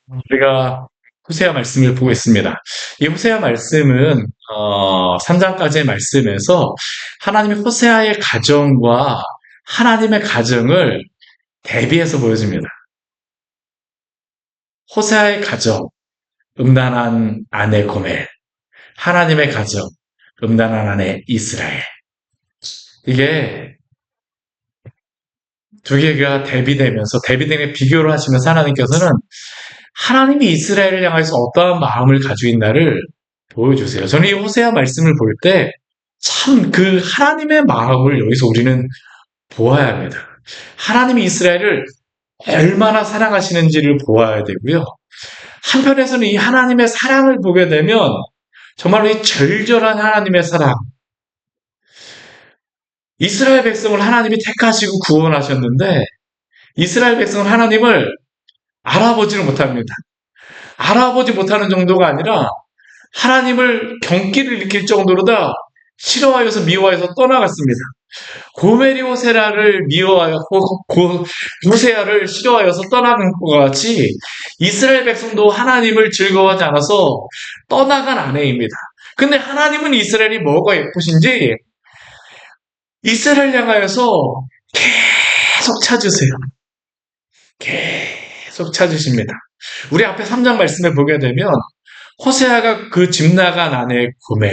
우리가 호세아 말씀을 보고 있습니다. 이 호세아 말씀은 3장까지의 말씀에서 하나님이 호세아의 가정과 하나님의 가정을 대비해서 보여줍니다. 호세아의 가정, 음란한 아내 고멜, 하나님의 가정, 음란한 아내 이스라엘. 이게 두 개가 대비되면서 대비되는 비교를 하시면서 하나님께서는 하나님이 이스라엘을 향해서 어떠한 마음을 가지고 있나를 보여주세요. 저는 이 호세아 말씀을 볼 때 참 그 하나님의 마음을 여기서 우리는 보아야 합니다. 하나님이 이스라엘을 얼마나 사랑하시는지를 보아야 되고요. 한편에서는 이 하나님의 사랑을 보게 되면 정말로 이 절절한 하나님의 사랑, 이스라엘 백성을 하나님이 택하시고 구원하셨는데 이스라엘 백성은 하나님을 알아보지를 못합니다. 알아보지 못하는 정도가 아니라 하나님을 경기를 일으킬 정도로 다 싫어하여서 미워해서 떠나갔습니다. 고멜이 호세라를 미워하여 호세아를 싫어하여서 떠나간 것 같이 이스라엘 백성도 하나님을 즐거워하지 않아서 떠나간 아내입니다. 근데 하나님은 이스라엘이 뭐가 예쁘신지 이스라엘 향하여서 계속 찾으세요. 계속 찾으십니다. 우리 앞에 3장 말씀을 보게 되면 호세아가 그 집 나간 아내 고멜,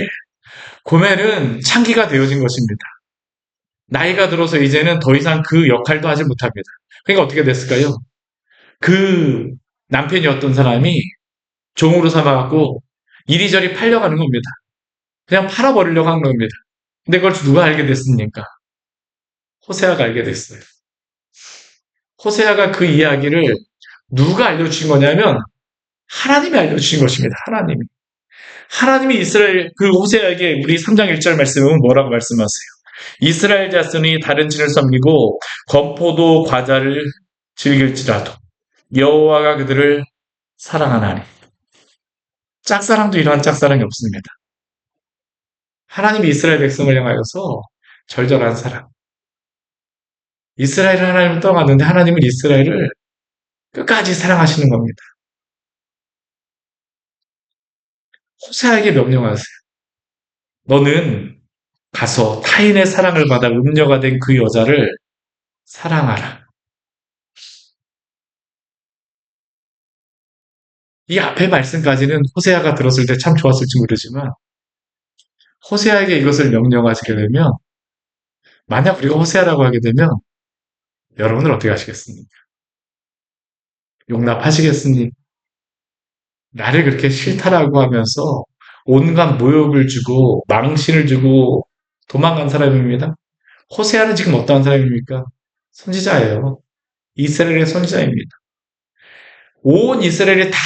고멜은 창기가 되어진 것입니다. 나이가 들어서 이제는 더 이상 그 역할도 하지 못합니다. 그러니까 어떻게 됐을까요? 그 남편이었던 사람이 종으로 삼아갖고 이리저리 팔려가는 겁니다. 그냥 팔아버리려고 한 겁니다. 근데 그걸 누가 알게 됐습니까? 호세아가 알게 됐어요. 호세아가 그 이야기를 누가 알려주신 거냐면 하나님이 알려주신 것입니다. 하나님이. 하나님이 이스라엘 그 호세아에게 우리 3장 1절 말씀은 뭐라고 말씀하세요? 이스라엘 자손이 다른 신을 섬기고 건포도 과자를 즐길지라도 여호와가 그들을 사랑하나니. 짝사랑도 이러한 짝사랑이 없습니다. 하나님이 이스라엘 백성을 향하여서 절절한 사랑. 이스라엘은 하나님을 떠났는데 하나님은 이스라엘을 끝까지 사랑하시는 겁니다. 호세아에게 명령하세요. 너는 가서 타인의 사랑을 받아 음녀가 된 그 여자를 사랑하라. 이 앞의 말씀까지는 호세아가 들었을 때 참 좋았을지 모르지만 호세아에게 이것을 명령하시게 되면 만약 우리가 호세아라고 하게 되면 여러분은 어떻게 하시겠습니까? 용납하시겠습니까? 나를 그렇게 싫다라고 하면서 온갖 모욕을 주고 망신을 주고 도망간 사람입니다. 호세아는 지금 어떠한 사람입니까? 선지자예요. 이스라엘의 선지자입니다. 온 이스라엘이 다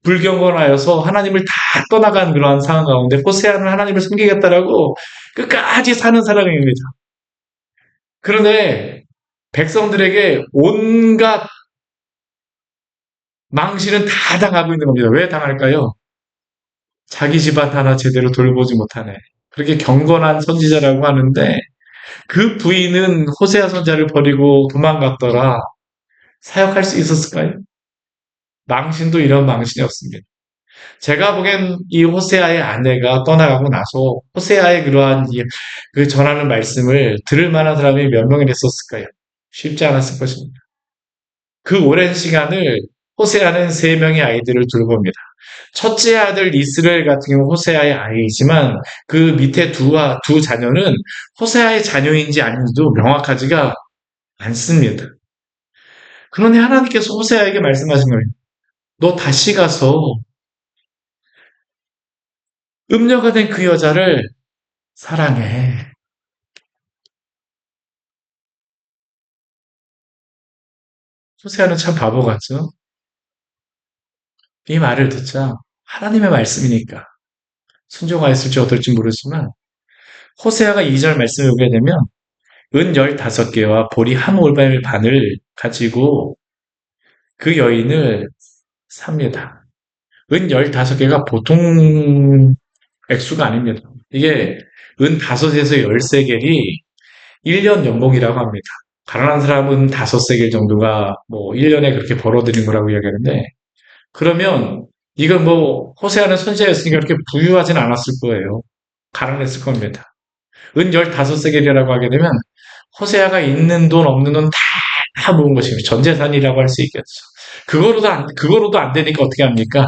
불경건하여서 하나님을 다 떠나간 그러한 상황 가운데 호세아는 하나님을 섬기겠다라고 끝까지 사는 사람입니다. 그런데 백성들에게 온갖 망신은 다 당하고 있는 겁니다. 왜 당할까요? 자기 집안 하나 제대로 돌보지 못하네. 그렇게 경건한 선지자라고 하는데 그 부인은 호세아 선지자를 버리고 도망갔더라. 사역할 수 있었을까요? 망신도 이런 망신이 없습니다. 제가 보기엔 이 호세아의 아내가 떠나가고 나서 호세아의 그러한 그 전하는 말씀을 들을 만한 사람이 몇 명이 됐었을까요? 쉽지 않았을 것입니다. 그 오랜 시간을 호세아는 세 명의 아이들을 돌봅니다. 첫째 아들 이스라엘 같은 경우 호세아의 아이이지만 그 밑에 두 자녀는 호세아의 자녀인지 아닌지도 명확하지가 않습니다. 그러니 하나님께서 호세아에게 말씀하신 거예요. 너 다시 가서 음녀가 된 그 여자를 사랑해. 호세아는 참 바보 같죠? 이 말을 듣자 하나님의 말씀이니까 순종하였을지 어떨지 모르지만 호세아가 2절 말씀을 보게 되면 은 15개와 보리 한 올발 반을 가지고 그 여인을 삽니다. 은 15개가 보통 액수가 아닙니다. 이게 은 5에서 13개리 1년 연봉이라고 합니다. 가난한 사람은 5세겔 정도가 뭐 1년에 그렇게 벌어들인 거라고 이야기하는데 그러면 이거 뭐 호세아는 선지자였으니까 그렇게 부유하진 않았을 거예요. 가난했을 겁니다. 은 15세겔이라고 하게 되면 호세아가 있는 돈 없는 돈 다 모은 것입니다. 전 재산이라고 할 수 있겠죠. 그거로도 안 되니까 어떻게 합니까?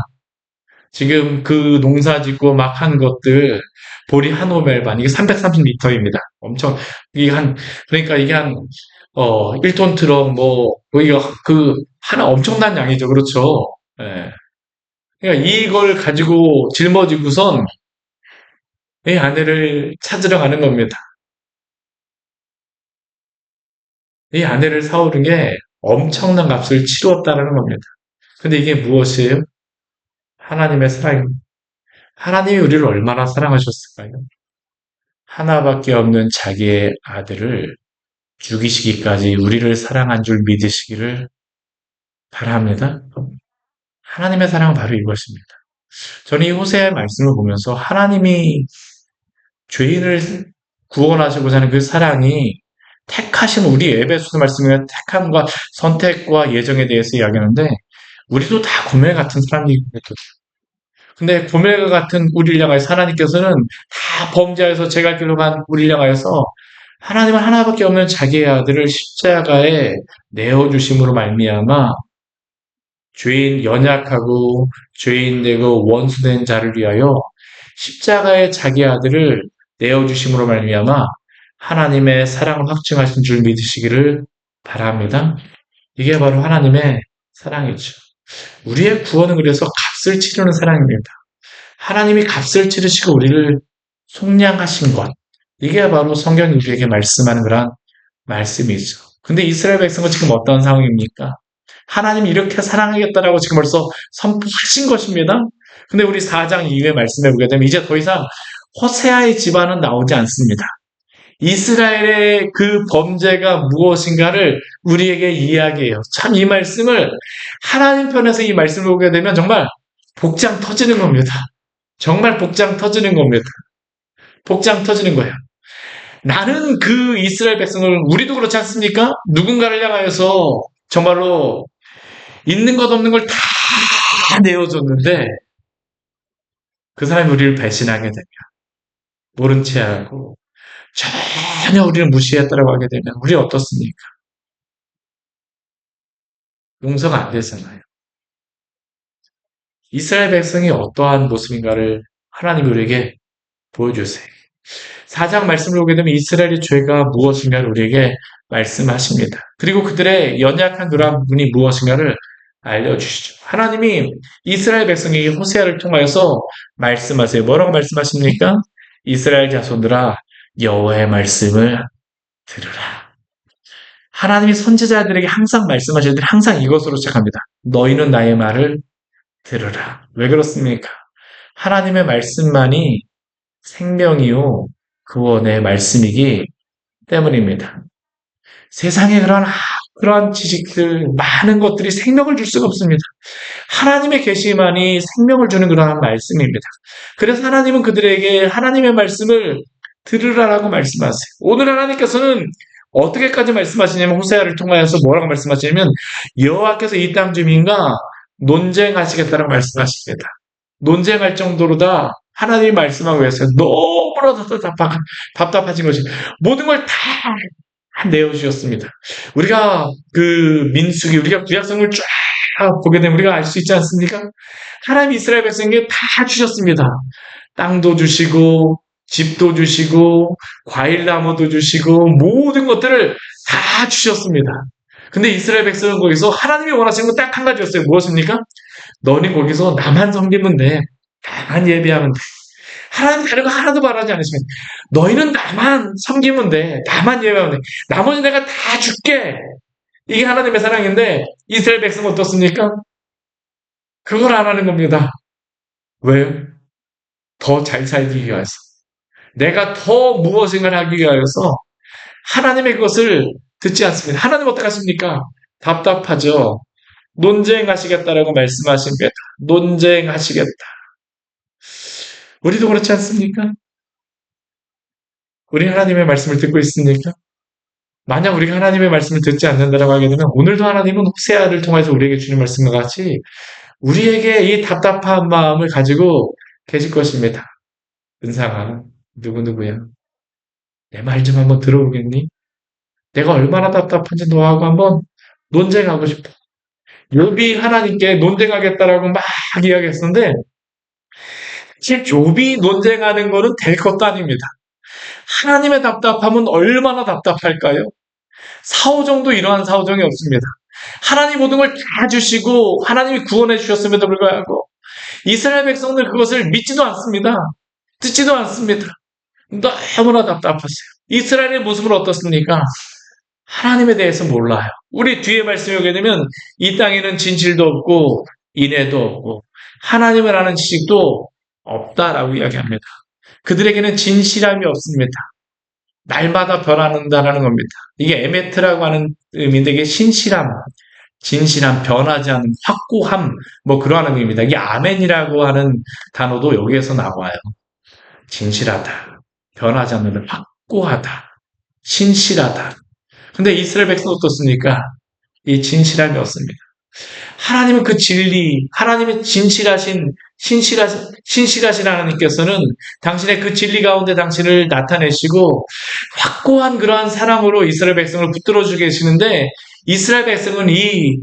지금 그 농사 짓고 막 한 것들 보리 한 오멜반 이게 330리터입니다. 엄청 이게 한 그러니까 이게 한 1톤 트럭 뭐 이거 그 하나 엄청난 양이죠. 그렇죠? 예. 그러니까 이걸 가지고 짊어지고선 이 아내를 찾으러 가는 겁니다. 이 아내를 사오는 게 엄청난 값을 치루었다는 겁니다. 근데 이게 무엇이에요? 하나님의 사랑입니다. 하나님이 우리를 얼마나 사랑하셨을까요? 하나밖에 없는 자기의 아들을 죽이시기까지 우리를 사랑한 줄 믿으시기를 바랍니다. 하나님의 사랑은 바로 이것입니다. 저는 이 호세아의 말씀을 보면서 하나님이 죄인을 구원하시고자 하는 그 사랑이 택하신 우리 에베소서 말씀에 택함과 선택과 예정에 대해서 이야기하는데 우리도 다 고멜 같은 사람입니다. 근데 고멜과 같은 우리를 향하여서 하나님께서는 다 범죄하여서 죄갈 길로 간 우리를 향하여서 하나님은 하나밖에 없는 자기의 아들을 십자가에 내어주심으로 말미암아 죄인 연약하고 죄인 되고 원수된 자를 위하여 십자가에 자기 아들을 내어주심으로 말미암아 하나님의 사랑을 확증하신 줄 믿으시기를 바랍니다. 이게 바로 하나님의 사랑이죠. 우리의 구원은 그래서 값을 치르는 사랑입니다. 하나님이 값을 치르시고 우리를 속량하신 것. 이게 바로 성경이 우리에게 말씀하는 그런 말씀이죠. 근데 이스라엘 백성은 지금 어떤 상황입니까? 하나님이 이렇게 사랑하겠다라고 지금 벌써 선포하신 것입니다. 근데 우리 4장 이후에 말씀해 보게 되면 이제 더 이상 호세아의 집안은 나오지 않습니다. 이스라엘의 그 범죄가 무엇인가를 우리에게 이야기해요. 참 이 말씀을 하나님 편에서 이 말씀을 보게 되면 정말 복장 터지는 겁니다. 정말 복장 터지는 겁니다. 복장 터지는 거예요. 나는 그 이스라엘 백성을 우리도 그렇지 않습니까? 누군가를 향하여서 정말로 있는 것 없는 걸 다 내어줬는데 그 사람이 우리를 배신하게 되면 모른 채 하고 전혀 우리를 무시했다라고 하게 되면 우리 어떻습니까? 용서가 안 되잖아요. 이스라엘 백성이 어떠한 모습인가를 하나님이 우리에게 보여주세요. 4장 말씀을 보게 되면 이스라엘의 죄가 무엇인가를 우리에게 말씀하십니다. 그리고 그들의 연약한 그러한 부분이 무엇인가를 알려주시죠. 하나님이 이스라엘 백성에게 호세아를 통하여서 말씀하세요. 뭐라고 말씀하십니까? 이스라엘 자손들아 여호와의 말씀을 들으라. 하나님이 선지자들에게 항상 말씀하실 때 항상 이것으로 시작합니다. 너희는 나의 말을 들으라. 왜 그렇습니까? 하나님의 말씀만이 생명이요 구원의 말씀이기 때문입니다. 세상에 그러한 지식들 많은 것들이 생명을 줄 수가 없습니다. 하나님의 계시만이 생명을 주는 그러한 말씀입니다. 그래서 하나님은 그들에게 하나님의 말씀을 들으라라고 말씀하세요. 오늘 하나님께서는 어떻게까지 말씀하시냐면 호세아를 통하여서 뭐라고 말씀하시냐면 여호와께서 이 땅 주민과 논쟁하시겠다라고 말씀하십니다. 논쟁할 정도로 다 하나님이 말씀하고 계세요. 너무나도 답답하신 것이 모든 걸 다 내어주셨습니다. 우리가 그 민수기, 우리가 구약성을 쫙 보게 되면 우리가 알 수 있지 않습니까? 하나님이 이스라엘 백성에게 다 주셨습니다. 땅도 주시고, 집도 주시고, 과일나무도 주시고, 모든 것들을 다 주셨습니다. 근데 이스라엘 백성은 거기서 하나님이 원하시는 건 딱 한 가지였어요. 무엇입니까? 너는 거기서 나만 섬기면 돼. 나만 예배하면 돼. 하나님 다른 거 하나도 바라지 않으시면 너희는 나만 섬기면 돼. 나만 예배하면 돼. 나머지 내가 다 줄게. 이게 하나님의 사랑인데 이스라엘 백성은 어떻습니까? 그걸 안 하는 겁니다. 왜요? 더 잘 살기 위해서. 내가 더 무엇인가를 하기 위해서 하나님의 것을 듣지 않습니다. 하나님 어떻게 하십니까? 답답하죠. 논쟁하시겠다라고 말씀하십니다. 논쟁하시겠다. 우리도 그렇지 않습니까? 우리 하나님의 말씀을 듣고 있습니까? 만약 우리가 하나님의 말씀을 듣지 않는다라고 하게 되면 오늘도 하나님은 호세아를 통해서 우리에게 주는 말씀과 같이 우리에게 이 답답한 마음을 가지고 계실 것입니다. 은상아, 누구누구야. 내 말 좀 한번 들어보겠니? 내가 얼마나 답답한지 너하고 한번 논쟁하고 싶어. 욥이 하나님께 논쟁하겠다라고 막 이야기했었는데 사실 욥이 논쟁하는 거는 될 것도 아닙니다. 하나님의 답답함은 얼마나 답답할까요? 사오정도 이러한 사오정이 없습니다. 하나님 모든 걸 다 주시고 하나님이 구원해 주셨음에도 불구하고 이스라엘 백성들 그것을 믿지도 않습니다. 듣지도 않습니다. 너무나 답답하세요. 이스라엘의 모습은 어떻습니까? 하나님에 대해서 몰라요. 우리 뒤에 말씀에 오게 되면 이 땅에는 진실도 없고 인애도 없고 하나님을 아는 지식도 없다라고 이야기합니다. 그들에게는 진실함이 없습니다. 날마다 변한다라는 겁니다. 이게 에메트라고 하는 의미인데 이게 신실함, 진실함, 변하지 않는 확고함 뭐 그러한 의미입니다. 이게 아멘이라고 하는 단어도 여기에서 나와요. 진실하다, 변하지 않는 확고하다, 신실하다. 근데 이스라엘 백성은 어떻습니까? 이 진실함이 없습니다. 하나님은 그 진리, 하나님의 신실하신 하나님께서는 당신의 그 진리 가운데 당신을 나타내시고 확고한 그러한 사랑으로 이스라엘 백성을 붙들어주고 계시는데 이스라엘 백성은 이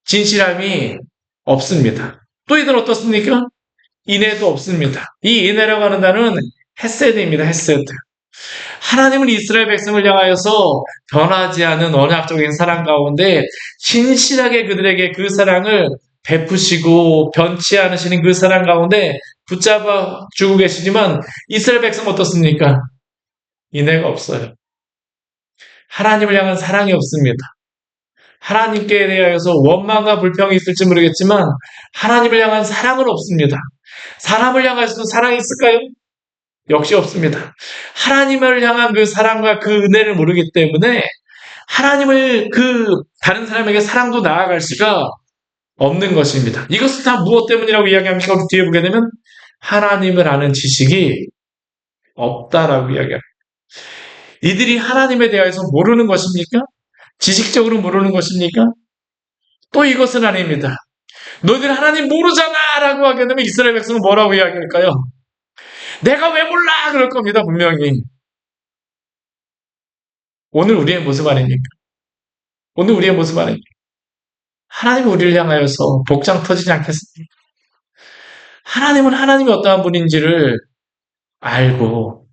진실함이 없습니다. 또 이들 어떻습니까? 인애도 없습니다. 이 인애라고 하는 단어는 헤세드입니다. 헤세드. 하나님은 이스라엘 백성을 향하여서 변하지 않은 언약적인 사랑 가운데 신실하게 그들에게 그 사랑을 베푸시고 변치 않으시는 그 사랑 가운데 붙잡아 주고 계시지만 이스라엘 백성 어떻습니까? 인애가 없어요. 하나님을 향한 사랑이 없습니다. 하나님께 대하여서 원망과 불평이 있을지 모르겠지만 하나님을 향한 사랑은 없습니다. 사람을 향해서도 사랑이 있을까요? 역시 없습니다. 하나님을 향한 그 사랑과 그 은혜를 모르기 때문에 하나님을 다른 사람에게 사랑도 나아갈 수가 없는 것입니다. 이것은 다 무엇 때문이라고 이야기합니까? 우리 뒤에 보게 되면 하나님을 아는 지식이 없다라고 이야기합니다. 이들이 하나님에 대해서 모르는 것입니까? 지식적으로 모르는 것입니까? 또 이것은 아닙니다. 너희들 하나님 모르잖아 라고 하게 되면 이스라엘 백성은 뭐라고 이야기할까요? 내가 왜 몰라! 그럴 겁니다, 분명히. 오늘 우리의 모습 아닙니까? 오늘 우리의 모습 아닙니까? 하나님은 우리를 향하여서 복장 터지지 않겠습니까? 하나님은 하나님이 어떠한 분인지를 알고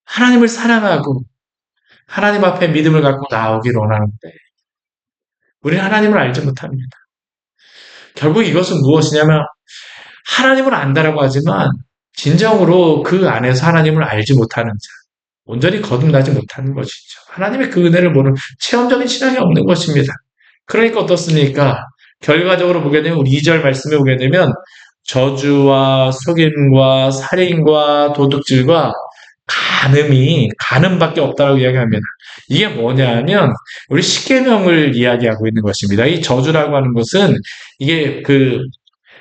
하나님을 사랑하고 하나님 앞에 믿음을 갖고 나오기를 원하는데 우리는 하나님을 알지 못합니다. 결국 이것은 무엇이냐면 하나님을 안다라고 하지만 진정으로 그 안에서 하나님을 알지 못하는 자, 온전히 거듭나지 못하는 것이죠. 하나님의 그 은혜를 모르는 체험적인 신앙이 없는 것입니다. 그러니까 어떻습니까? 결과적으로 보게 되면 우리 2절 말씀에 보게 되면 저주와 속임과 살인과 도둑질과 간음밖에 없다고 이야기합니다. 이게 뭐냐 하면 우리 십계명을 이야기하고 있는 것입니다. 이 저주라고 하는 것은 이게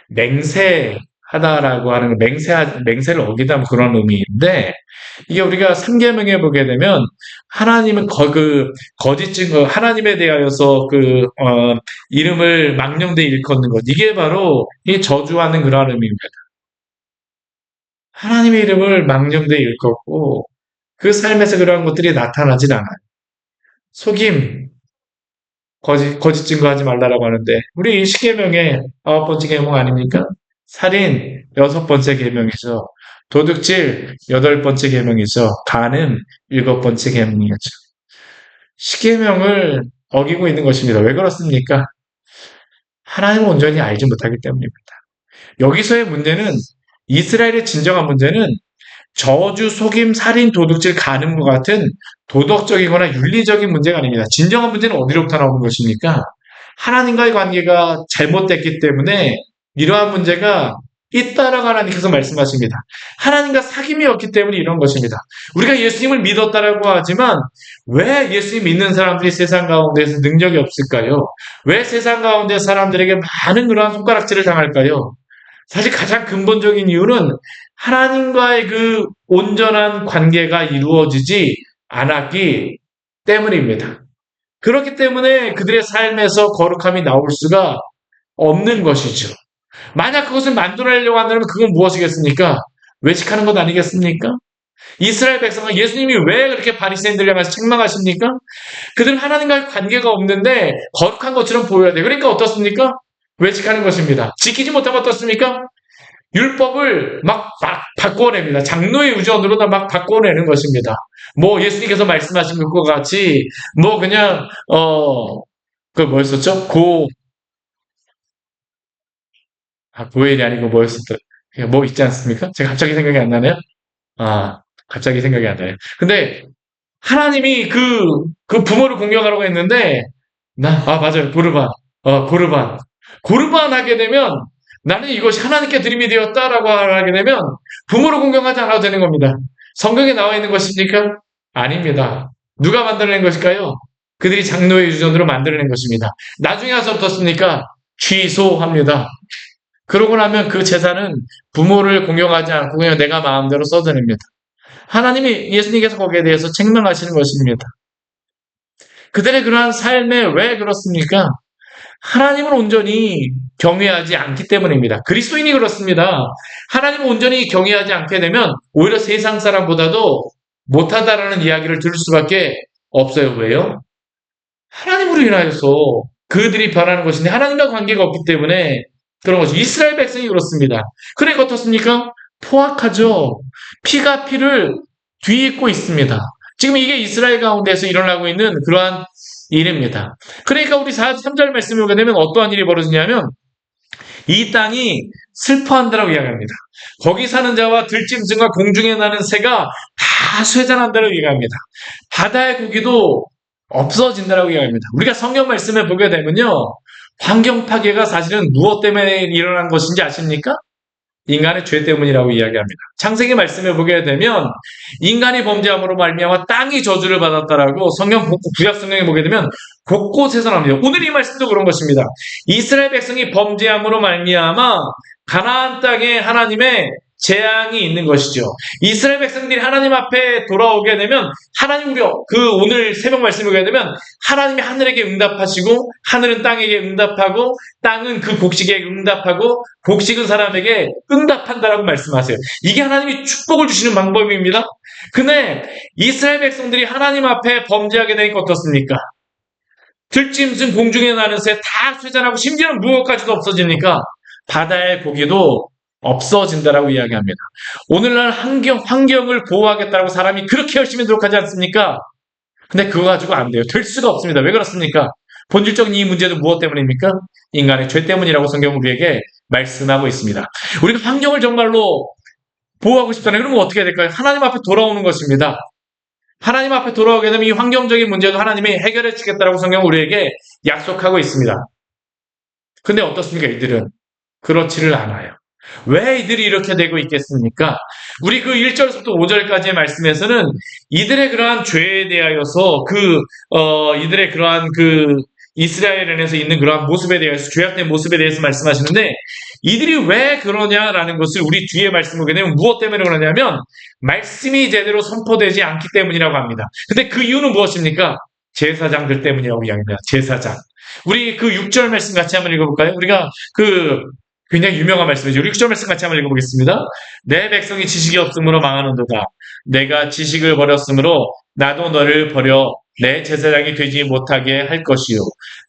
맹세하다라고 하는 맹세를 어기다 뭐 그런 의미인데 이게 우리가 3계명에 보게 되면 하나님은 거짓 증거 하나님에 대하여서 이름을 망령되이 일컫는 것 이게 바로 이 저주하는 그러한 의미입니다. 하나님의 이름을 망령되이 일컫고 그 삶에서 그러한 것들이 나타나질 않아요. 속임, 거짓 증거하지 말라라고 하는데 우리 십계명의 9번째 계명 아닙니까? 살인 6번째 계명이죠. 도둑질 8번째 계명이죠. 간음 7번째 계명이죠. 십계명을 어기고 있는 것입니다. 왜 그렇습니까? 하나님을 온전히 알지 못하기 때문입니다. 여기서의 문제는 이스라엘의 진정한 문제는 저주, 속임, 살인, 도둑질, 간음과 같은 도덕적이거나 윤리적인 문제가 아닙니다. 진정한 문제는 어디로부터 나오는 것입니까? 하나님과의 관계가 잘못됐기 때문에 이러한 문제가 있다라고 하나님께서 말씀하십니다. 하나님과 사귐이 없기 때문에 이런 것입니다. 우리가 예수님을 믿었다라고 하지만 왜 예수님 믿는 사람들이 세상 가운데서 능력이 없을까요? 왜 세상 가운데 사람들에게 많은 그러한 손가락질을 당할까요? 사실 가장 근본적인 이유는 하나님과의 그 온전한 관계가 이루어지지 않았기 때문입니다. 그렇기 때문에 그들의 삶에서 거룩함이 나올 수가 없는 것이죠. 만약 그것을 만들어내려고 한다면 그건 무엇이겠습니까? 외식하는 것 아니겠습니까? 이스라엘 백성은 예수님이 왜 그렇게 바리새인들을 향해서 책망하십니까? 그들은 하나님과의 관계가 없는데 거룩한 것처럼 보여야 돼. 그러니까 어떻습니까? 외식하는 것입니다. 지키지 못하면 어떻습니까? 율법을 막 바꿔냅니다. 장로의 의존으로 막 바꿔내는 것입니다. 뭐 예수님께서 말씀하신 것과 같이 뭐 그냥 그 뭐였었죠? 고엘이 아니고 뭐였었죠? 뭐 있지 않습니까? 제가 갑자기 생각이 안 나네요. 갑자기 생각이 안 나요. 근데 하나님이 그 부모를 공경하라고 했는데, 맞아요. 고르반. 고르반. 고르반 하게 되면, 나는 이것이 하나님께 드림이 되었다라고 하게 되면, 부모를 공경하지 않아도 되는 겁니다. 성경에 나와 있는 것입니까? 아닙니다. 누가 만들어낸 것일까요? 그들이 장로의 유전으로 만들어낸 것입니다. 나중에 와서 어떻습니까? 취소합니다. 그러고 나면 그 재산은 부모를 공경하지 않고 그냥 내가 마음대로 써드립니다. 하나님이 예수님께서 거기에 대해서 책망하시는 것입니다. 그들의 그러한 삶에 왜 그렇습니까? 하나님을 온전히 경외하지 않기 때문입니다. 그리스도인이 그렇습니다. 하나님을 온전히 경외하지 않게 되면 오히려 세상 사람보다도 못하다라는 이야기를 들을 수밖에 없어요. 왜요? 하나님으로 인하여서 그들이 변하는 것인데 하나님과 관계가 없기 때문에 그런 거죠. 이스라엘 백성이 그렇습니다. 그러니까 어떻습니까? 포악하죠. 피가 피를 뒤집고 있습니다. 지금 이게 이스라엘 가운데서 일어나고 있는 그러한 일입니다. 그러니까 우리 3절 말씀을 보게 되면 어떠한 일이 벌어지냐면 이 땅이 슬퍼한다라고 이야기합니다. 거기 사는 자와 들짐승과 공중에 나는 새가 다 쇠잔한다라고 이야기합니다. 바다의 고기도 없어진다라고 이야기합니다. 우리가 성경 말씀을 보게 되면요. 환경 파괴가 사실은 무엇 때문에 일어난 것인지 아십니까? 인간의 죄 때문이라고 이야기합니다. 창세기 말씀을 보게 되면 인간이 범죄함으로 말미암아 땅이 저주를 받았다라고 성경 구약 성경에 보게 되면 곳곳에서 나옵니다. 오늘 이 말씀도 그런 것입니다. 이스라엘 백성이 범죄함으로 말미암아 가나안 땅에 하나님의 재앙이 있는 것이죠. 이스라엘 백성들이 하나님 앞에 돌아오게 되면 하나님 오늘 새벽 말씀을 보게 되면 하나님이 하늘에게 응답하시고 하늘은 땅에게 응답하고 땅은 그 곡식에 응답하고 곡식은 사람에게 응답한다라고 말씀하세요. 이게 하나님이 축복을 주시는 방법입니다. 근데 이스라엘 백성들이 하나님 앞에 범죄하게 되니까 어떻습니까? 들짐승 공중에 나는 새 다 쇠잔하고 심지어는 무엇까지도 없어지니까 바다의 고기도 없어진다라고 이야기합니다. 오늘날 환경을 보호하겠다고 사람이 그렇게 열심히 노력하지 않습니까? 근데 그거 가지고 안 돼요. 될 수가 없습니다. 왜 그렇습니까? 본질적인 이 문제도 무엇 때문입니까? 인간의 죄 때문이라고 성경은 우리에게 말씀하고 있습니다. 우리가 환경을 정말로 보호하고 싶잖아요. 그러면 어떻게 해야 될까요? 하나님 앞에 돌아오는 것입니다. 하나님 앞에 돌아오게 되면 이 환경적인 문제도 하나님이 해결해 주겠다라고 성경은 우리에게 약속하고 있습니다. 근데 어떻습니까? 이들은 그렇지를 않아요. 왜 이들이 이렇게 되고 있겠습니까? 우리 그 1절부터 5절까지의 말씀에서는 이들의 그러한 죄에 대하여서 이들의 그러한 이스라엘에서 있는 그러한 모습에 대해서 죄악된 모습에 대해서 말씀하시는데 이들이 왜 그러냐라는 것을 우리 뒤에 말씀을 보게 되면 무엇 때문에 그러냐면 말씀이 제대로 선포되지 않기 때문이라고 합니다. 근데 그 이유는 무엇입니까? 제사장들 때문이라고 이야기합니다. 제사장. 우리 그 6절 말씀 같이 한번 읽어볼까요? 우리가 굉장히 유명한 말씀이죠. 우리 6절 말씀 같이 한번 읽어보겠습니다. 내 백성이 지식이 없으므로 망하는도다. 내가 지식을 버렸으므로 나도 너를 버려 내 제사장이 되지 못하게 할 것이요.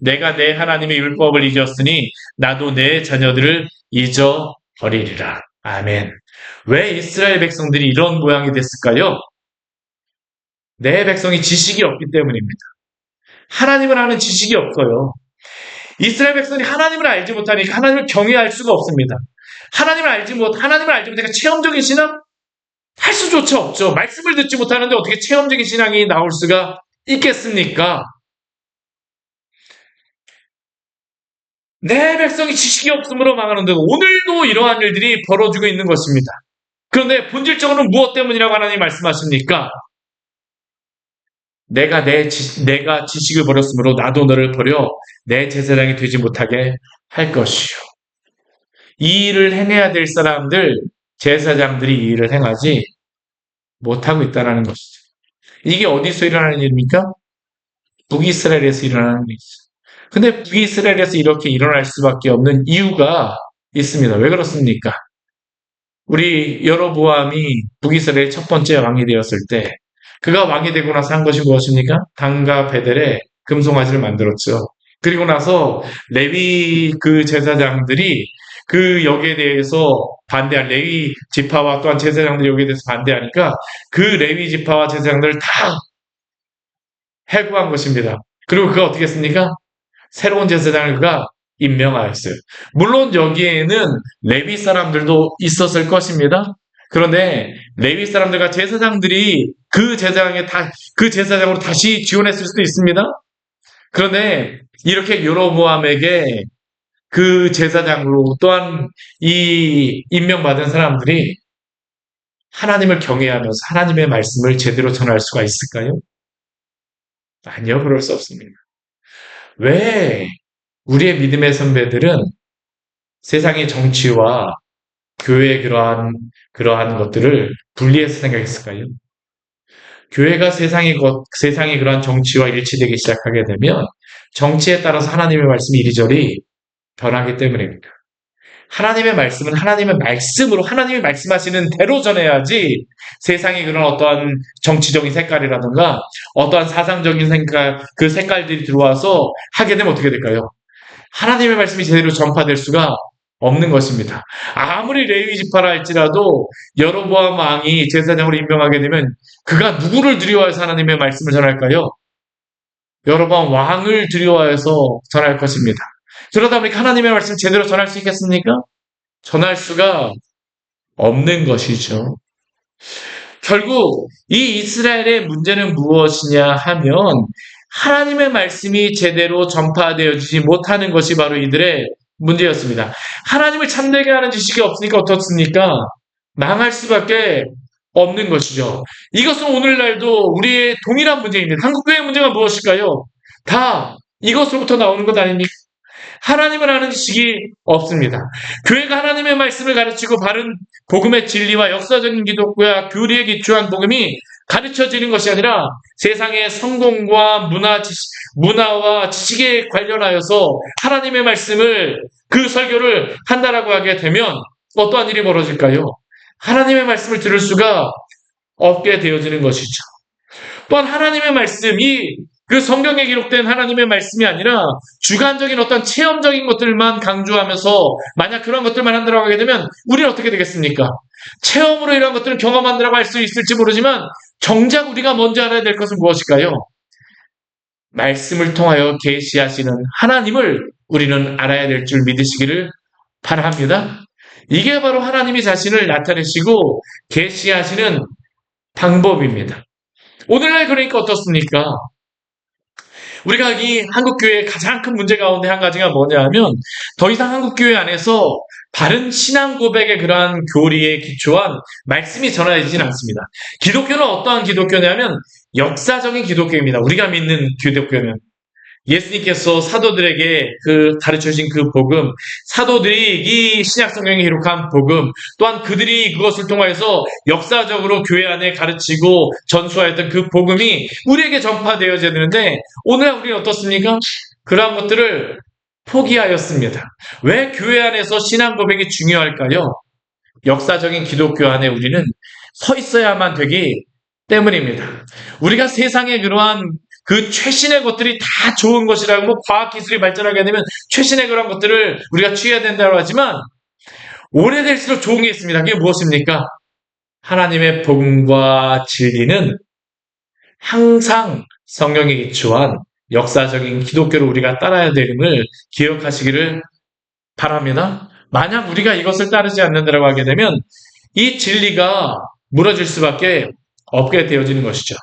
내가 내 하나님의 율법을 잊었으니 나도 내 자녀들을 잊어버리리라. 아멘. 왜 이스라엘 백성들이 이런 모양이 됐을까요? 내 백성이 지식이 없기 때문입니다. 하나님을 아는 지식이 없어요. 이스라엘 백성이 하나님을 알지 못하니까 하나님을 경외할 수가 없습니다. 하나님을 알지 못하니까 체험적인 신앙? 할 수조차 없죠. 말씀을 듣지 못하는데 어떻게 체험적인 신앙이 나올 수가 있겠습니까? 내 백성이 지식이 없으므로 망하는데 오늘도 이러한 일들이 벌어지고 있는 것입니다. 그런데 본질적으로는 무엇 때문이라고 하나님이 말씀하십니까? 내가 지식을 버렸으므로 나도 너를 버려 내 제사장이 되지 못하게 할 것이요. 이 일을 행해야 될 사람들, 제사장들이 이 일을 행하지 못하고 있다는 것이죠. 이게 어디서 일어나는 일입니까? 북이스라엘에서 일어나는 일이죠. 근데 북이스라엘에서 이렇게 일어날 수밖에 없는 이유가 있습니다. 왜 그렇습니까? 우리 여로보암이 북이스라엘 첫 번째 왕이 되었을 때 그가 왕이 되고 나서 한 것이 무엇입니까? 단과 베델에 금송아지를 만들었죠. 그리고 나서 레위 그 제사장들이 그 역에 대해서 반대한 레위 지파와 또한 제사장들 여기에 대해서 반대하니까 그 레위 지파와 제사장들을 다 해고한 것입니다. 그리고 그가 어떻게 했습니까? 새로운 제사장을 그가 임명하였어요. 물론 여기에는 레위 사람들도 있었을 것입니다. 그런데 레위 사람들과 제사장들이 그 제사장으로 다시 지원했을 수도 있습니다. 그런데 이렇게 여로보암에게 그 제사장으로 또한 이 임명받은 사람들이 하나님을 경외하면서 하나님의 말씀을 제대로 전할 수가 있을까요? 아니요, 그럴 수 없습니다. 왜 우리의 믿음의 선배들은 세상의 정치와 교회의 그러한 것들을 분리해서 생각했을까요? 교회가 세상의 그러한 정치와 일치되기 시작하게 되면 정치에 따라서 하나님의 말씀이 이리저리 변하기 때문입니다. 하나님의 말씀은 하나님의 말씀으로 하나님이 말씀하시는 대로 전해야지 세상의 그런 어떠한 정치적인 색깔이라든가 어떠한 사상적인 그 색깔들이 들어와서 하게 되면 어떻게 될까요? 하나님의 말씀이 제대로 전파될 수가 없는 것입니다. 아무리 레위 지파라 할지라도 여로보암 왕이 제사장으로 임명하게 되면 그가 누구를 두려워해서 하나님의 말씀을 전할까요? 여로보암 왕을 두려워해서 전할 것입니다. 그러다 보니까 하나님의 말씀 제대로 전할 수 있겠습니까? 전할 수가 없는 것이죠. 결국 이 이스라엘의 문제는 무엇이냐 하면 하나님의 말씀이 제대로 전파되어지지 못하는 것이 바로 이들의 문제였습니다. 하나님을 참되게 하는 지식이 없으니까 어떻습니까? 망할 수밖에 없는 것이죠. 이것은 오늘날도 우리의 동일한 문제입니다. 한국교회의 문제가 무엇일까요? 다 이것으로부터 나오는 것 아닙니까? 하나님을 아는 지식이 없습니다. 교회가 하나님의 말씀을 가르치고 바른 복음의 진리와 역사적인 기독교와 교리에 기초한 복음이 가르쳐지는 것이 아니라 세상의 성공과 문화와 지식에 관련하여서 하나님의 말씀을 그 설교를 한다라고 하게 되면 어떠한 일이 벌어질까요? 하나님의 말씀을 들을 수가 없게 되어지는 것이죠. 또한 하나님의 말씀이 그 성경에 기록된 하나님의 말씀이 아니라 주관적인 어떤 체험적인 것들만 강조하면서 만약 그런 것들만 한다고 하게 되면 우리는 어떻게 되겠습니까? 체험으로 이런 것들을 경험한다고 할 수 있을지 모르지만 정작 우리가 먼저 알아야 될 것은 무엇일까요? 말씀을 통하여 계시하시는 하나님을 우리는 알아야 될 줄 믿으시기를 바랍니다. 이게 바로 하나님이 자신을 나타내시고 계시하시는 방법입니다. 오늘날 그러니까 어떻습니까? 우리가 이 한국교회의 가장 큰 문제 가운데 한 가지가 뭐냐 하면 더 이상 한국교회 안에서 바른 신앙 고백의 그러한 교리에 기초한 말씀이 전해지진 않습니다. 기독교는 어떠한 기독교냐면 역사적인 기독교입니다. 우리가 믿는 기독교는 예수님께서 사도들에게 가르쳐 주신 그 복음, 사도들이 이 신약 성경에 기록한 복음, 또한 그들이 그것을 통해서 역사적으로 교회 안에 가르치고 전수하였던 그 복음이 우리에게 전파되어져야 되는데 오늘 우리는 어떻습니까? 그러한 것들을 포기하였습니다. 왜 교회 안에서 신앙 고백이 중요할까요? 역사적인 기독교 안에 우리는 서 있어야만 되기 때문입니다. 우리가 세상에 그러한 그 최신의 것들이 다 좋은 것이라고 과학기술이 발전하게 되면 최신의 그런 것들을 우리가 취해야 된다고 하지만 오래될수록 좋은 게 있습니다. 그게 무엇입니까? 하나님의 복음과 진리는 항상 성경에 기초한 역사적인 기독교를 우리가 따라야 되는을 기억하시기를 바랍니다. 만약 우리가 이것을 따르지 않는다고 하게 되면 이 진리가 무너질 수밖에 없게 되어지는 것이죠.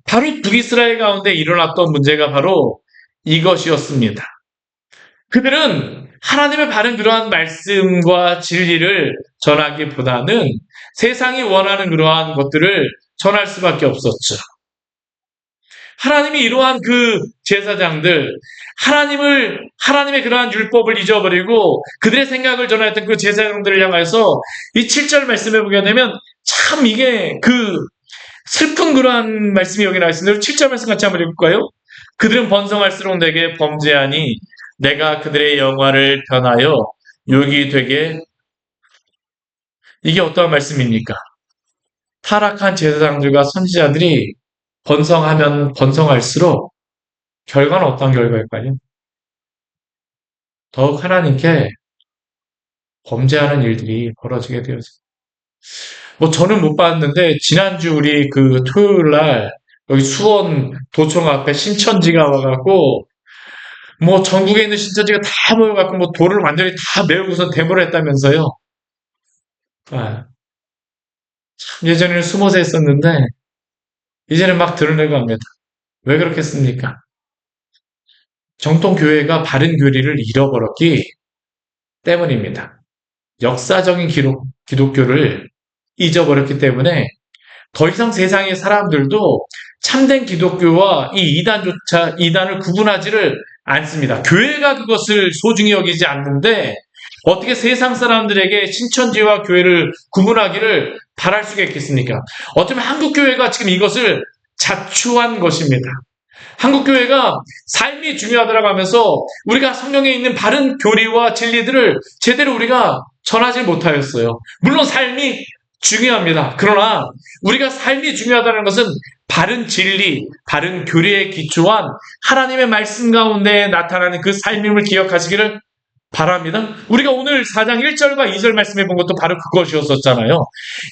바로 북이스라엘 가운데 일어났던 문제가 바로 이것이었습니다. 그들은 하나님의 바른 그러한 말씀과 진리를 전하기보다는 세상이 원하는 그러한 것들을 전할 수밖에 없었죠. 하나님이 이러한 그 제사장들, 하나님의 그러한 율법을 잊어버리고 그들의 생각을 전하였던 그 제사장들을 향해서 이 7절 말씀해 보게 되면 참 이게 슬픈 그러한 말씀이 여기 나와 있습니다. 7절 말씀 같이 한번 읽을까요? 그들은 번성할수록 내게 범죄하니 내가 그들의 영화를 변하여 욕이 되게. 이게 어떠한 말씀입니까? 타락한 제사장들과 선지자들이 번성하면 번성할수록 결과는 어떤 결과일까요? 더욱 하나님께 범죄하는 일들이 벌어지게 되어집니다. 저는 못 봤는데 지난주 우리 그 토요일 날 여기 수원 도청 앞에 신천지가 와갖고 전국에 있는 신천지가 다 모여갖고 돌을 완전히 다 메우고선 데모를 했다면서요. 아, 참 예전에는 숨어서 했었는데 이제는 막 드러내고 합니다. 왜 그렇겠습니까? 정통 교회가 바른 교리를 잃어버렸기 때문입니다. 역사적인 기독교를 잊어버렸기 때문에 더 이상 세상의 사람들도 참된 기독교와 이 이단을 구분하지를 않습니다. 교회가 그것을 소중히 여기지 않는데 어떻게 세상 사람들에게 신천지와 교회를 구분하기를 바랄 수가 있겠습니까? 어쩌면 한국 교회가 지금 이것을 자초한 것입니다. 한국 교회가 삶이 중요하다고 하면서 우리가 성경에 있는 바른 교리와 진리들을 제대로 우리가 전하지 못하였어요. 물론 삶이 중요합니다. 그러나 우리가 삶이 중요하다는 것은 바른 진리, 바른 교리에 기초한 하나님의 말씀 가운데 나타나는 그 삶임을 기억하시기를 바랍니다. 우리가 오늘 4장 1절과 2절 말씀해 본 것도 바로 그것이었었잖아요.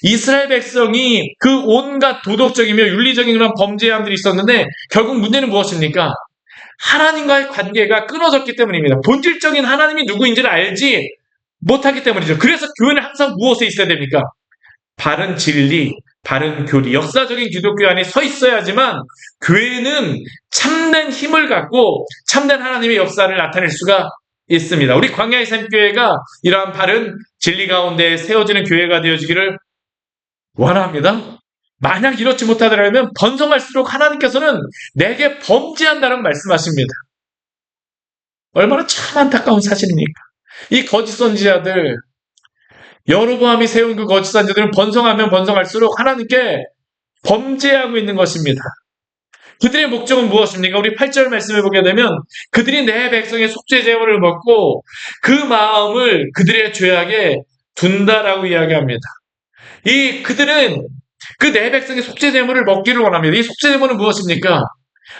이스라엘 백성이 그 온갖 도덕적이며 윤리적인 그런 범죄함들이 있었는데 결국 문제는 무엇입니까? 하나님과의 관계가 끊어졌기 때문입니다. 본질적인 하나님이 누구인지를 알지 못하기 때문이죠. 그래서 교회는 항상 무엇에 있어야 됩니까? 바른 진리, 바른 교리, 역사적인 기독교 안에 서 있어야지만 교회는 참된 힘을 갖고 참된 하나님의 역사를 나타낼 수가 있습니다. 우리 광야의 샘교회가 이러한 바른 진리 가운데 세워지는 교회가 되어지기를 원합니다. 만약 이렇지 못하더라면 번성할수록 하나님께서는 내게 범죄한다는 말씀하십니다. 얼마나 참 안타까운 사실입니까? 이 거짓 선지자들, 여로보암이 세운 그 거짓 선지자들은 번성하면 번성할수록 하나님께 범죄하고 있는 것입니다. 그들의 목적은 무엇입니까? 우리 8절 말씀을 보게 되면 그들이 내 백성의 속죄 제물을 먹고 그 마음을 그들의 죄악에 둔다라고 이야기합니다. 그들은 그 내 백성의 속죄 제물을 먹기를 원합니다. 이 속죄 제물은 무엇입니까?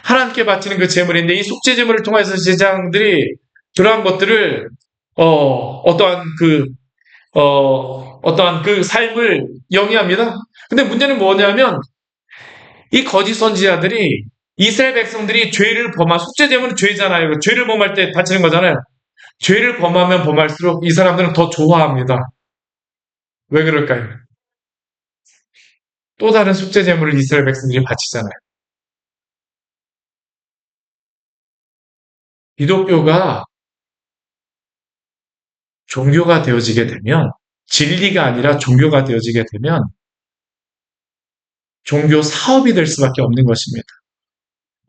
하나님께 바치는 그 제물인데 이 속죄 제물을 통해서 제사장들이 그러한 것들을 어떠한 그 삶을 영위합니다. 근데 문제는 뭐냐면 이 거짓 선지자들이 이스라엘 백성들이 죄를 속죄 제물은 죄잖아요. 죄를 범할 때 바치는 거잖아요. 죄를 범하면 범할수록 이 사람들은 더 좋아합니다. 왜 그럴까요? 또 다른 속죄 제물을 이스라엘 백성들이 바치잖아요. 기독교가 종교가 되어지게 되면 진리가 아니라 종교가 되어지게 되면 종교 사업이 될 수밖에 없는 것입니다.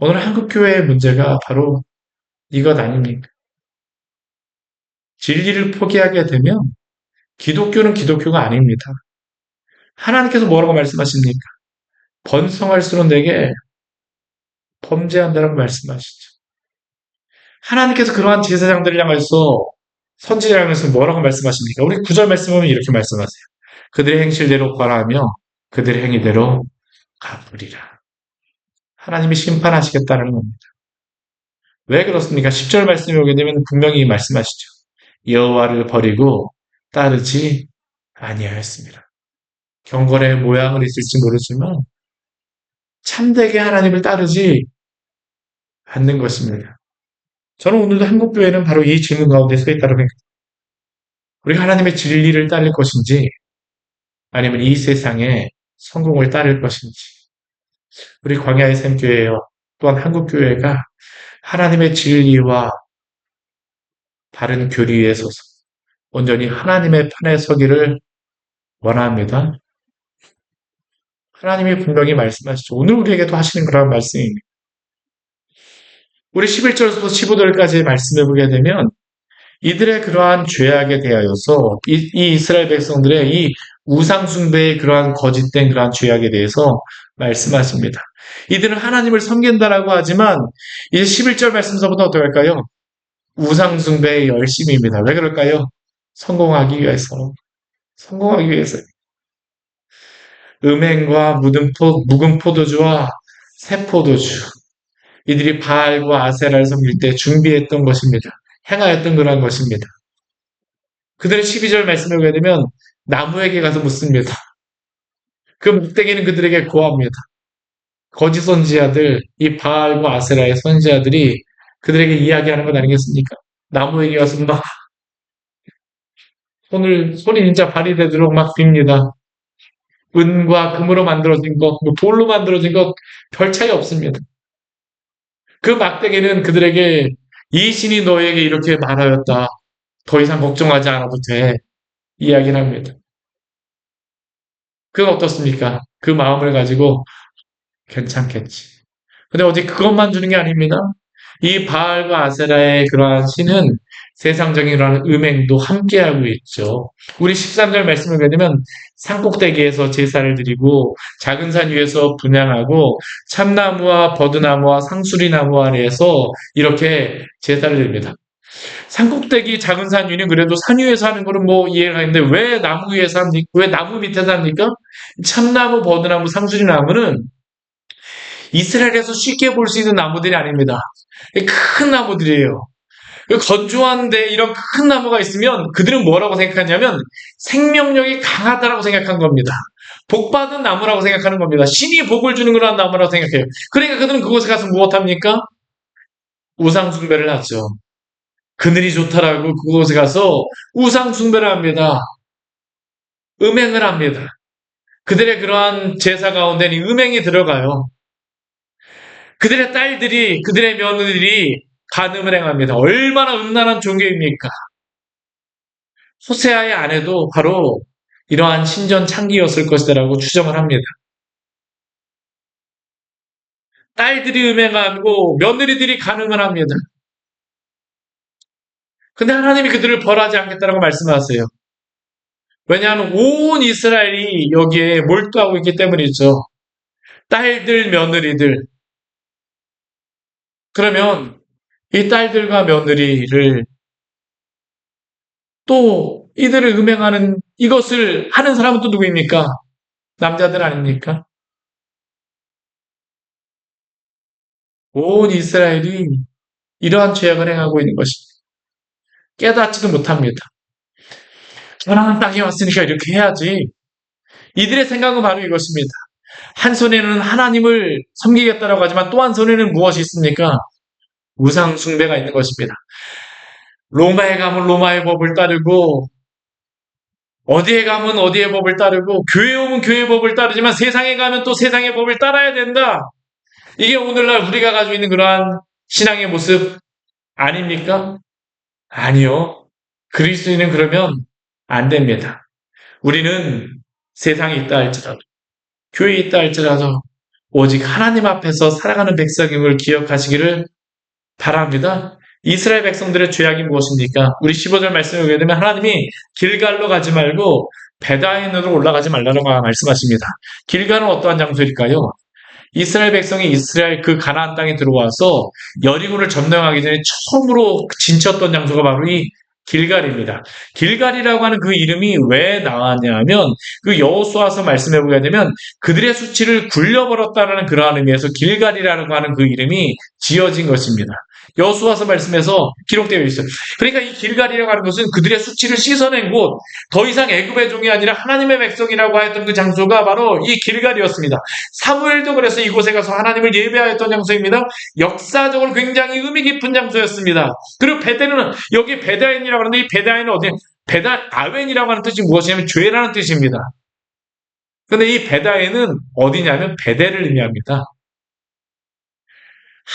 오늘 한국교회의 문제가 바로 이것 아닙니까? 진리를 포기하게 되면 기독교는 기독교가 아닙니다. 하나님께서 뭐라고 말씀하십니까? 번성할수록 내게 범죄한다라고 말씀하시죠. 하나님께서 그러한 제사장들을 향해서 선지자를 향해서 뭐라고 말씀하십니까? 우리 9절 말씀 보면 이렇게 말씀하세요. 그들의 행실대로 벌하며 그들의 행위대로 갚으리라. 하나님이 심판하시겠다는 겁니다. 왜 그렇습니까? 10절 말씀에 오게 되면 분명히 말씀하시죠. 여호와를 버리고 따르지 아니하였습니다. 경건의 모양은 있을지 모르지만 참되게 하나님을 따르지 않는 것입니다. 저는 오늘도 한국교회는 바로 이 질문 가운데 서 있다고 생각합니다. 우리가 하나님의 진리를 따를 것인지 아니면 이 세상의 성공을 따를 것인지. 우리 광야의 샘교회요. 또한 한국교회가 하나님의 진리와 바른 교리 위에 서서 온전히 하나님의 편에 서기를 원합니다. 하나님이 분명히 말씀하시죠. 오늘 우리에게도 하시는 그런 말씀입니다. 우리 11절부터 15절까지의 말씀을 보게 되면 이들의 그러한 죄악에 대하여서 이 이스라엘 백성들의 이 우상숭배의 그러한 거짓된 그러한 죄악에 대해서 말씀하십니다. 이들은 하나님을 섬긴다라고 하지만 이제 11절 말씀서부터 어떻게 할까요? 우상숭배의 열심입니다. 왜 그럴까요? 성공하기 위해서. 성공하기 위해서. 음행과 묵은 포도주와 새 포도주. 이들이 바알과 아세라를 섬길 때 준비했던 것입니다. 행하였던 그러한 것입니다. 그들은 12절 말씀을 보게 되면 나무에게 가서 묻습니다. 그 목대기는 그들에게 고합니다. 거짓 선지자들, 이 바알과 아세라의 선지자들이 그들에게 이야기하는 것 아니겠습니까? 나무에게 가서 막 손이 진짜 발이 되도록 막 빕니다. 은과 금으로 만들어진 것, 뭐 돌로 만들어진 것 별 차이 없습니다. 그 막대기는 그들에게 이 신이 너에게 이렇게 말하였다. 더 이상 걱정하지 않아도 돼. 이야기를 합니다. 그건 어떻습니까? 그 마음을 가지고 괜찮겠지. 근데 어디 그것만 주는 게 아닙니다. 이 바알과 아세라의 그러한 신은 세상적인 그러한 음행도 함께하고 있죠. 우리 13절 말씀을 보게 되면 산꼭대기에서 제사를 드리고 작은 산 위에서 분향하고 참나무와 버드나무와 상수리나무 아래에서 이렇게 제사를 드립니다. 산꼭대기 작은 산 위는 그래도 산 위에서 하는 거는 뭐 이해가 있는데 왜 나무 위에서 합니까? 왜 나무 밑에서 합니까? 참나무, 버드나무, 상수리나무는 이스라엘에서 쉽게 볼 수 있는 나무들이 아닙니다. 큰 나무들이에요. 건조한데 이런 큰 나무가 있으면 그들은 뭐라고 생각하냐면 생명력이 강하다라고 생각한 겁니다. 복받은 나무라고 생각하는 겁니다. 신이 복을 주는 그런 나무라고 생각해요. 그러니까 그들은 그곳에 가서 무엇합니까? 우상숭배를 하죠. 그늘이 좋다라고 그곳에 가서 우상숭배를 합니다. 음행을 합니다. 그들의 그러한 제사 가운데는 음행이 들어가요. 그들의 딸들이, 그들의 며느리들이 간음을 행합니다. 얼마나 음란한 종교입니까? 호세아의 아내도 바로 이러한 신전 창기였을 것이라고 추정을 합니다. 딸들이 음행하고 며느리들이 간음을 합니다. 근데 하나님이 그들을 벌하지 않겠다라고 말씀하세요. 왜냐하면 온 이스라엘이 여기에 몰두하고 있기 때문이죠. 딸들, 며느리들. 그러면 이 딸들과 며느리를 또 이들을 음행하는 이것을 하는 사람은 또 누구입니까? 남자들 아닙니까? 온 이스라엘이 이러한 죄악을 행하고 있는 것입니다. 깨닫지도 못합니다. 가나안 땅에 왔으니까 이렇게 해야지. 이들의 생각은 바로 이것입니다. 한 손에는 하나님을 섬기겠다라고 하지만 또 한 손에는 무엇이 있습니까? 우상 숭배가 있는 것입니다. 로마에 가면 로마의 법을 따르고 어디에 가면 어디의 법을 따르고 교회에 오면 교회의 법을 따르지만 세상에 가면 또 세상의 법을 따라야 된다. 이게 오늘날 우리가 가지고 있는 그러한 신앙의 모습 아닙니까? 아니요. 그리스도인은 그러면 안 됩니다. 우리는 세상에 있다 할지라도 교회에 있다 할지라도 오직 하나님 앞에서 살아가는 백성임을 기억하시기를 바랍니다. 이스라엘 백성들의 죄악이 무엇입니까? 우리 15절 말씀을 보게 되면 하나님이 길갈로 가지 말고 베다인으로 올라가지 말라고 말씀하십니다. 길갈은 어떠한 장소일까요? 이스라엘 백성이 이스라엘 그 가나안 땅에 들어와서 여리고를 점령하기 전에 처음으로 진쳤던 장소가 바로 이 길갈입니다. 길갈이라고 하는 그 이름이 왜 나왔냐면 그 여호수아서 말씀해 보게 되면 그들의 수치를 굴려버렸다는 그러한 의미에서 길갈이라고 하는 그 이름이 지어진 것입니다. 여호수아서 말씀에서 기록되어 있어요. 그러니까 이 길갈이라고 하는 것은 그들의 수치를 씻어낸 곳, 더 이상 애굽의 종이 아니라 하나님의 백성이라고 했던 그 장소가 바로 이 길갈이었습니다. 사무엘도 그래서 이곳에 가서 하나님을 예배하였던 장소입니다. 역사적으로 굉장히 의미 깊은 장소였습니다. 그리고 베델은 여기 베다인이라고 하는데 이 베다인은 어디? 아웬이라고 하는 뜻이 무엇이냐면 죄라는 뜻입니다. 근데 이 베다인은 어디냐면 베델을 의미합니다.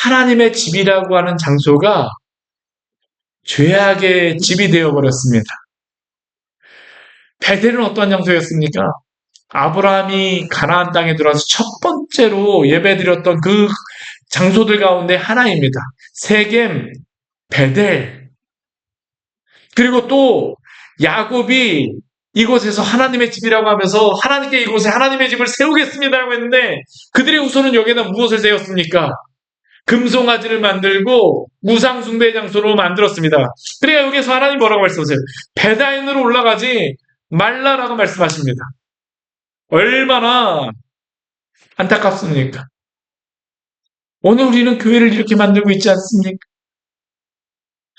하나님의 집이라고 하는 장소가 죄악의 집이 되어버렸습니다. 베델은 어떠한 장소였습니까? 아브라함이 가나안 땅에 들어와서 첫 번째로 예배드렸던 그 장소들 가운데 하나입니다. 세겜, 베델. 그리고 또 야곱이 이곳에서 하나님의 집이라고 하면서 하나님께 이곳에 하나님의 집을 세우겠습니다라고 했는데 그들의 후손은 여기에다 무엇을 세웠습니까? 금송아지를 만들고 우상숭배 장소로 만들었습니다. 그러니까 여기서 하나님 뭐라고 말씀하세요? 베다인으로 올라가지 말라라고 말씀하십니다. 얼마나 안타깝습니까? 오늘 우리는 교회를 이렇게 만들고 있지 않습니까?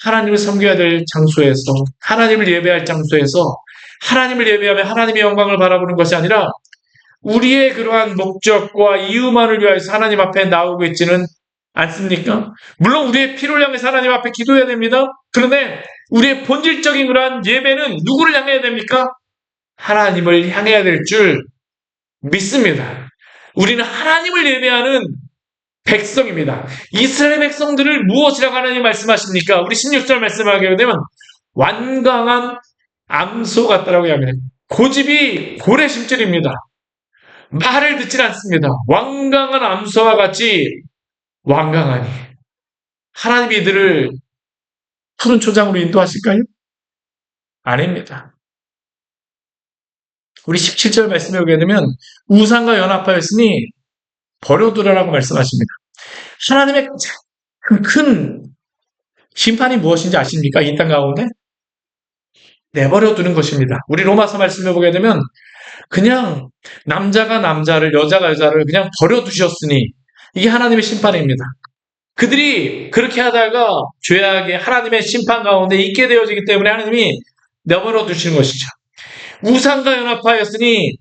하나님을 섬겨야 될 장소에서, 하나님을 예배할 장소에서 하나님을 예배하며 하나님의 영광을 바라보는 것이 아니라 우리의 그러한 목적과 이유만을 위하여서 하나님 앞에 나오고 있지는 않습니까? 물론 우리의 피를 향해서 하나님 앞에 기도해야 됩니다. 그런데 우리의 본질적인 그러한 예배는 누구를 향해야 됩니까? 하나님을 향해야 될 줄 믿습니다. 우리는 하나님을 예배하는 백성입니다. 이스라엘 백성들을 무엇이라고 하나님 말씀하십니까? 우리 16절 말씀하게 되면 완강한 암소 같다라고 이야기합니다. 고집이 고래심줄입니다. 말을 듣질 않습니다. 완강한 암소와 같이 완강하니. 하나님이 이들을 푸른 초장으로 인도하실까요? 아닙니다. 우리 17절 말씀에 오게 되면 우상과 연합하였으니 버려두라라고 말씀하십니다. 하나님의 큰 심판이 무엇인지 아십니까? 이 땅 가운데? 내버려 두는 것입니다. 우리 로마서 말씀을 보게 되면 그냥 남자가 남자를, 여자가 여자를 그냥 버려두셨으니 이게 하나님의 심판입니다. 그들이 그렇게 하다가 죄악의 하나님의 심판 가운데 있게 되어지기 때문에 하나님이 내버려 두시는 것이죠. 우상과 연합하였으니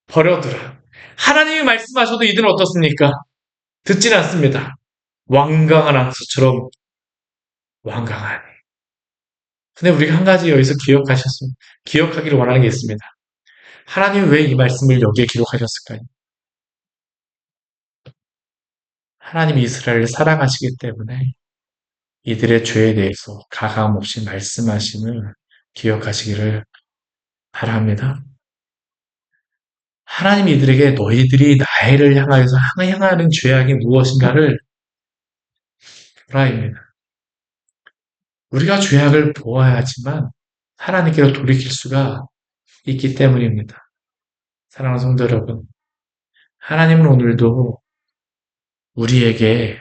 버려두라. 하나님이 말씀하셔도 이들은 어떻습니까? 듣지는 않습니다. 완강한 암소처럼 완강하니. 근데 우리가 한 가지 여기서 기억하기를 원하는 게 있습니다. 하나님 왜 이 말씀을 여기에 기록하셨을까요? 하나님이 이스라엘을 사랑하시기 때문에 이들의 죄에 대해서 가감없이 말씀하심을 기억하시기를 바랍니다. 하나님이 이들에게 너희들이 나를 향하여서 향하는 죄악이 무엇인가를 보라입니다. 우리가 죄악을 보아야 하지만 하나님께로 돌이킬 수가 있기 때문입니다. 사랑하는 성도 여러분, 하나님은 오늘도 우리에게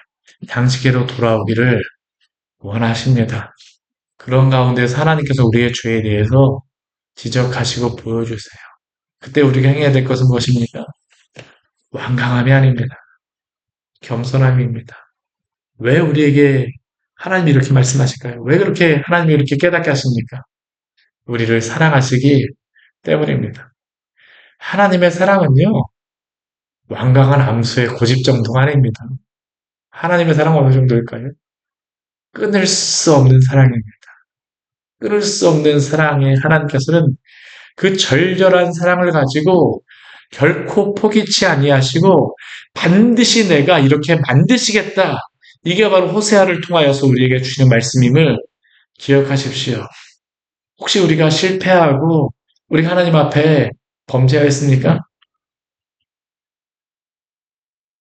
당신께로 돌아오기를 원하십니다. 그런 가운데서 하나님께서 우리의 죄에 대해서 지적하시고 보여주세요. 그때 우리가 행해야 될 것은 무엇입니까? 완강함이 아닙니다. 겸손함입니다. 왜 우리에게 하나님이 이렇게 말씀하실까요? 왜 그렇게 하나님이 이렇게 깨닫게 하십니까? 우리를 사랑하시기 때문입니다. 하나님의 사랑은요, 완강한 암수의 고집 정도가 아닙니다. 하나님의 사랑은 어느 정도일까요? 끊을 수 없는 사랑입니다. 끊을 수 없는 사랑에 하나님께서는 그 절절한 사랑을 가지고 결코 포기치 아니하시고 반드시 내가 이렇게 만드시겠다. 이게 바로 호세아를 통하여서 우리에게 주시는 말씀임을 기억하십시오. 혹시 우리가 실패하고 우리 하나님 앞에 범죄하였습니까?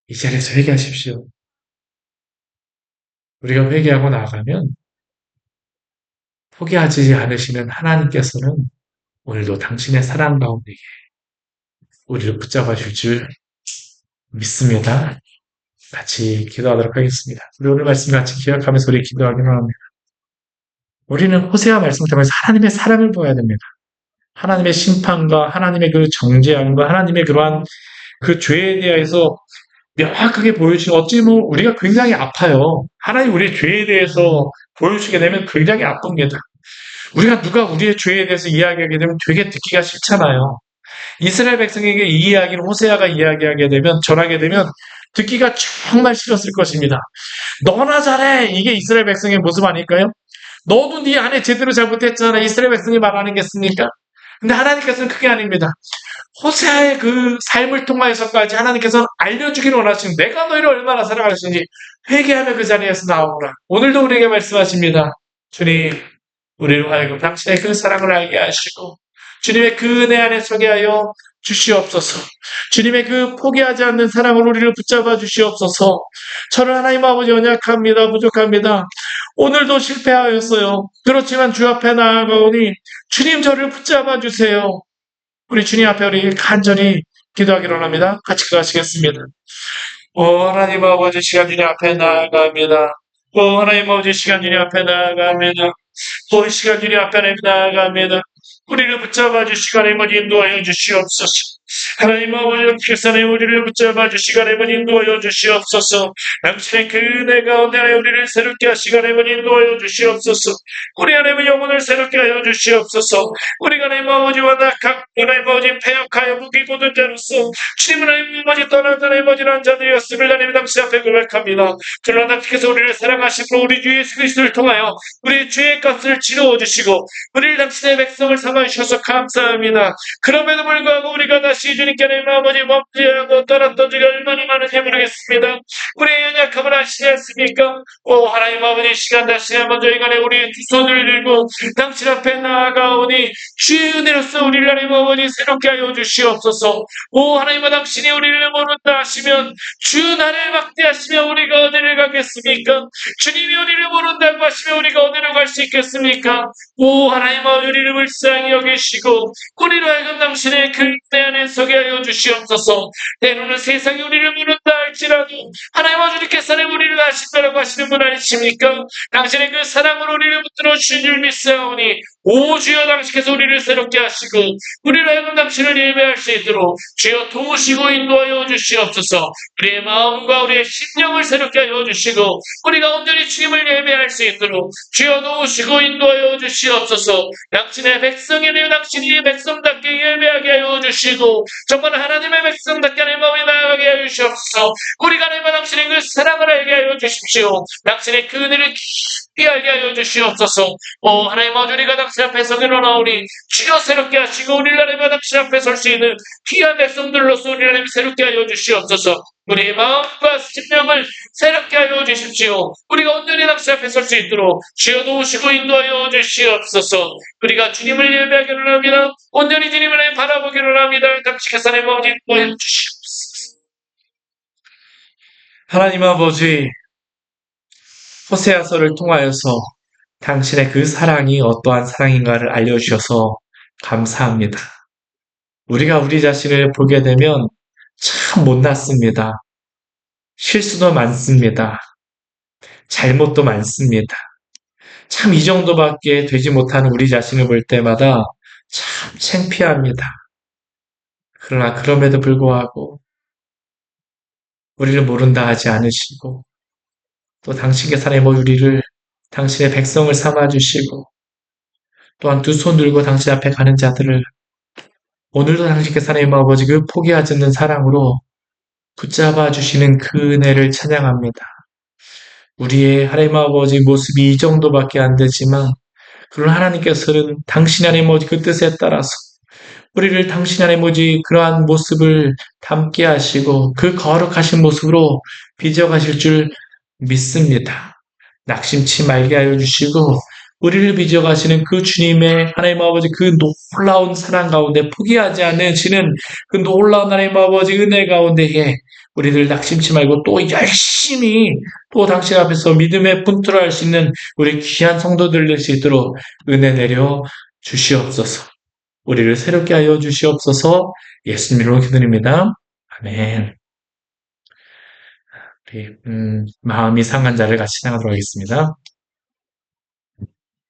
이 자리에서 회개하십시오. 우리가 회개하고 나가면 포기하지 않으시는 하나님께서는 오늘도 당신의 사랑 가운데 우리를 붙잡아 줄 줄 믿습니다. 같이 기도하도록 하겠습니다. 우리 오늘 말씀 같이 기억하면서 우리 기도하기로 합니다. 우리는 호세아 말씀 통해서 하나님의 사랑을 보아야 됩니다. 하나님의 심판과 하나님의 그 정죄함과 하나님의 그러한 그 죄에 대해서 명확하게 보여주시는 어찌 보면 우리가 굉장히 아파요. 하나님 우리의 죄에 대해서 보여주시게 되면 굉장히 아픕니다. 우리가 누가 우리의 죄에 대해서 이야기하게 되면 되게 듣기가 싫잖아요. 이스라엘 백성에게 이 이야기를 호세아가 이야기하게 되면 전하게 되면 듣기가 정말 싫었을 것입니다. 너나 잘해. 이게 이스라엘 백성의 모습 아닐까요? 너도 네 안에 제대로 잘못했잖아. 이스라엘 백성이 말하겠습니까? 근데 하나님께서는 그게 아닙니다. 호세아의 그 삶을 통하여서까지 하나님께서는 알려주기를 원하시는 내가 너희를 얼마나 사랑하시는지 회개하며 그 자리에서 나오라. 오늘도 우리에게 말씀하십니다. 주님, 우리를 하여금 당신의 그 사랑을 알게 하시고 주님의 그 은혜 안에 서게 하여 주시옵소서. 주님의 그 포기하지 않는 사랑을 우리를 붙잡아 주시옵소서. 저는 하나님 아버지 연약합니다. 부족합니다. 오늘도 실패하였어요. 그렇지만 주 앞에 나아가오니 주님 저를 붙잡아 주세요. 우리 주님 앞에 우리 간절히 기도하기로 합니다. 같이 기도하시겠습니다. 하나님 아버지 시간 주님 앞에 나아갑니다. 하나님 아버지 시간 주님 앞에 나아갑니다. 시간 주님 앞에 나아갑니다. 우리를 붙잡아 주시고 하나님 아버지 인도하여 주시옵소서. 하나님 아버지 어떻게 하나님 우리를 붙잡아 주시고 하나님 아버지 인도하여 주시옵소서. 당신의 그 은혜 가운데 우리를 새롭게 하시고 하나님 아버지 인도하여 주시옵소서. 우리 하나님의 영혼을 새롭게 하여 주시옵소서. 우리가 하나님 아버지와 각 하나님 아버지 패역하여 무기고든 자로서 주님 하나님 아버지 떠나던 하나님 아버지라는 자들이었음을 하나님 당신 앞에 고백합니다. 그러나 주께서 우리를 사랑하시고 우리 주 예수 그리스도를 통하여 우리 죄의 값을 치루어 주시고 우리를 당신의 백성을 삼아 주셔서 감사합니다. 그럼에도 불구하고 우리가 다시 주님께 하나님 아버지 범죄하고 떠났던 적이 얼마나 많은지 모르겠습니다. 우리의 연약함을 아시지 않습니까? 하나님 아버지 시간 다시 한번 저희 간에 우리의 두 손을 들고 당신 앞에 나아가오니 주의 은혜로서 우리를 하나님 아버지 새롭게 하여 주시옵소서. 하나님 당신이 우리를 모른다 하시면 주 나를 막대하시면 우리가 어디를 가겠습니까? 주님이 우리를 모른다고 하시면 우리가 어디로 갈 수 있겠습니까? 하나님 우리를 불쌍히 여기시고 우리로 하여금 당신의 그 은혜 안에 서게 하여 주시옵소서. 때로는 세상이 우리를 모른다 할지라도 하나님 주님께서 우리를 아신다라고 하시는 분 아니십니까? 당신의 그 사랑으로 우리를 붙들어 주신 줄 믿사오니 주여 당신께서 우리를 새롭게 하시고 우리로 하여금 당신을 예배할 수 있도록 주여 도우시고 인도하여 주시옵소서. 우리의 마음과 우리의 심령을 새롭게 하여 주시고 우리가 온전히 주님을 예배할 수 있도록 주여 도우시고 인도하여 주시옵소서. 당신의 백성이래요. 당신이 백성답게 예배하게 하여 주시고 정말 하나님의 백성답게 하나님 마음에 나아가게 하여 주시옵소서. 우리가 하나님 당신의 그 사랑을 알게 하여 주십시오. 당신의 그 은혜를 깊이 알게 하여 주시옵소서. 하나님 우리가 당신 앞에서 일어나오니 주여 새롭게 하시고 우리를 하나님 당신 앞에 설 수 있는 귀한 백성들로서 우리를 하나님 새롭게 하여 주시옵소서. 우리의 마음과 심령을 새롭게 하여 주십시오. 우리가 온전히 당신 앞에 설 수 있도록 주여 도우시고 인도하여 주시옵소서. 우리가 주님을 예배하기를 합니다. 온전히 주님을 바라보기를 합니다. 당신께서 하나님 아버지 인도하여 주시옵소서. 하나님 아버지 호세아서를 통하여서 당신의 그 사랑이 어떠한 사랑인가를 알려주셔서 감사합니다. 우리가 우리 자신을 보게 되면 참 못났습니다. 실수도 많습니다. 잘못도 많습니다. 참 이 정도밖에 되지 못하는 우리 자신을 볼 때마다 참 창피합니다. 그러나 그럼에도 불구하고 우리를 모른다 하지 않으시고 또 당신께서 하나님 우리를 당신의 백성을 삼아주시고 또한 두 손 들고 당신 앞에 가는 자들을 오늘도 당신께서 하나님 아버지 그 포기하지 않는 사랑으로 붙잡아 주시는 그 은혜를 찬양합니다. 우리의 하나님 아버지 모습이 이 정도밖에 안 되지만 그러나 하나님께서는 당신 하나님 아버지 그 뜻에 따라서 우리를 당신 하나님 아버지 그러한 모습을 담게 하시고 그 거룩하신 모습으로 빚어가실 줄 믿습니다. 낙심치 말게 하여 주시고 우리를 빚어가시는 그 주님의 하나님 아버지 그 놀라운 사랑 가운데 포기하지 않으시는 그 놀라운 하나님 아버지 은혜 가운데에 우리들 낙심치 말고 또 열심히 또 당신 앞에서 믿음의 분투를 할 수 있는 우리 귀한 성도들 될 수 있도록 은혜 내려 주시옵소서. 우리를 새롭게 하여 주시옵소서. 예수님으로 기도드립니다. 아멘. 우리 마음이 상한 자를 같이 찬양하도록 하겠습니다.